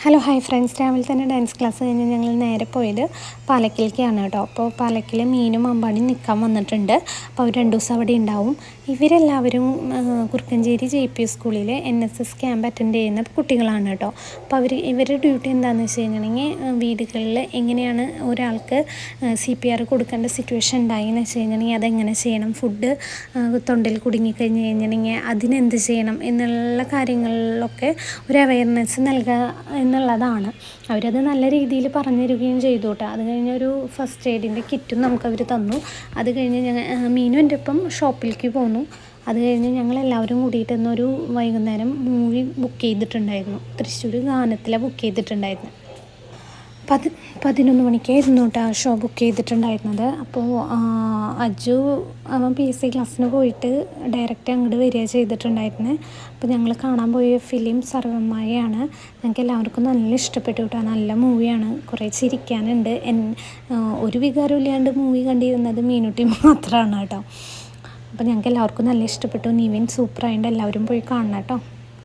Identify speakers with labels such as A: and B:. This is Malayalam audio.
A: ഹലോ ഹായ് ഫ്രണ്ട്സ്, രാവിലെ തന്നെ ഡാൻസ് ക്ലാസ് കഴിഞ്ഞ് ഞങ്ങൾ നേരെ പോയത് പാലക്കിലേക്കാണ് കേട്ടോ. അപ്പോൾ പാലക്കിൽ മീനും അമ്പാടിയും നിൽക്കാൻ വന്നിട്ടുണ്ട്. അപ്പോൾ അവർ 2 ദിവസം അവിടെ ഉണ്ടാവും. ഇവരെല്ലാവരും കുറുക്കഞ്ചേരി JP സ്കൂളിൽ NSS ക്യാമ്പ് അറ്റൻഡ് ചെയ്യുന്ന കുട്ടികളാണ് കേട്ടോ. അപ്പോൾ ഇവരുടെ ഡ്യൂട്ടി എന്താണെന്ന് വെച്ച് കഴിഞ്ഞിട്ടുണ്ടെങ്കിൽ വീടുകളിൽ എങ്ങനെയാണ് ഒരാൾക്ക് CPR കൊടുക്കേണ്ട സിറ്റുവേഷൻ ഉണ്ടായെന്ന് വെച്ച് കഴിഞ്ഞിട്ടുണ്ടെങ്കിൽ അതെങ്ങനെ ചെയ്യണം, ഫുഡ് തൊണ്ടയിൽ കുടുങ്ങിക്കഴിഞ്ഞ് കഴിഞ്ഞിട്ടുണ്ടെങ്കിൽ അതിനെന്ത് ചെയ്യണം എന്നുള്ള കാര്യങ്ങളിലൊക്കെ ഒരു അവയർനെസ് നൽകുക എന്നുള്ളതാണ്. അവരത് നല്ല രീതിയിൽ പറഞ്ഞു തരികയും ചെയ്തു കേട്ടോ. അത് കഴിഞ്ഞൊരു ഫസ്റ്റ് എയ്ഡിൻ്റെ കിറ്റും നമുക്കവർ തന്നു. അത് കഴിഞ്ഞ് മീനും എൻ്റെ ഒപ്പം ഷോപ്പിലേക്ക് പോന്നു. അത് കഴിഞ്ഞ് ഞങ്ങളെല്ലാവരും കൂടിയിട്ട് ഇന്നൊരു വൈകുന്നേരം മൂവി ബുക്ക് ചെയ്തിട്ടുണ്ടായിരുന്നു. തൃശ്ശൂർ ഗാനത്തിലാണ് ബുക്ക് ചെയ്തിട്ടുണ്ടായിരുന്നത്. 11 മണിക്കായിരുന്നു കേട്ടോ ഷോ ബുക്ക് ചെയ്തിട്ടുണ്ടായിരുന്നത്. അപ്പോൾ അജു അവൻ PSC ക്ലാസ്സിന് പോയിട്ട് ഡയറക്റ്റ് അങ്ങോട്ട് വരിക ചെയ്തിട്ടുണ്ടായിരുന്നത്. അപ്പോൾ ഞങ്ങൾ കാണാൻ പോയ ഫിലിം സർവ്വമായയാണ്. ഞങ്ങൾക്ക് എല്ലാവർക്കും നല്ല ഇഷ്ടപ്പെട്ടു കേട്ടോ. നല്ല മൂവിയാണ്, കുറേ ചിരിക്കാനുണ്ട്. ഒരു വികാരം ഇല്ലാണ്ട് മൂവി കണ്ടിരുന്നത് മീനുട്ടി മാത്രമാണ് കേട്ടോ. അപ്പോൾ ഞങ്ങൾക്ക് എല്ലാവർക്കും നല്ല ഇഷ്ടപ്പെട്ടു. നിവിൻ സൂപ്പറായിട്ട് എല്ലാവരും പോയി കാണണം കേട്ടോ.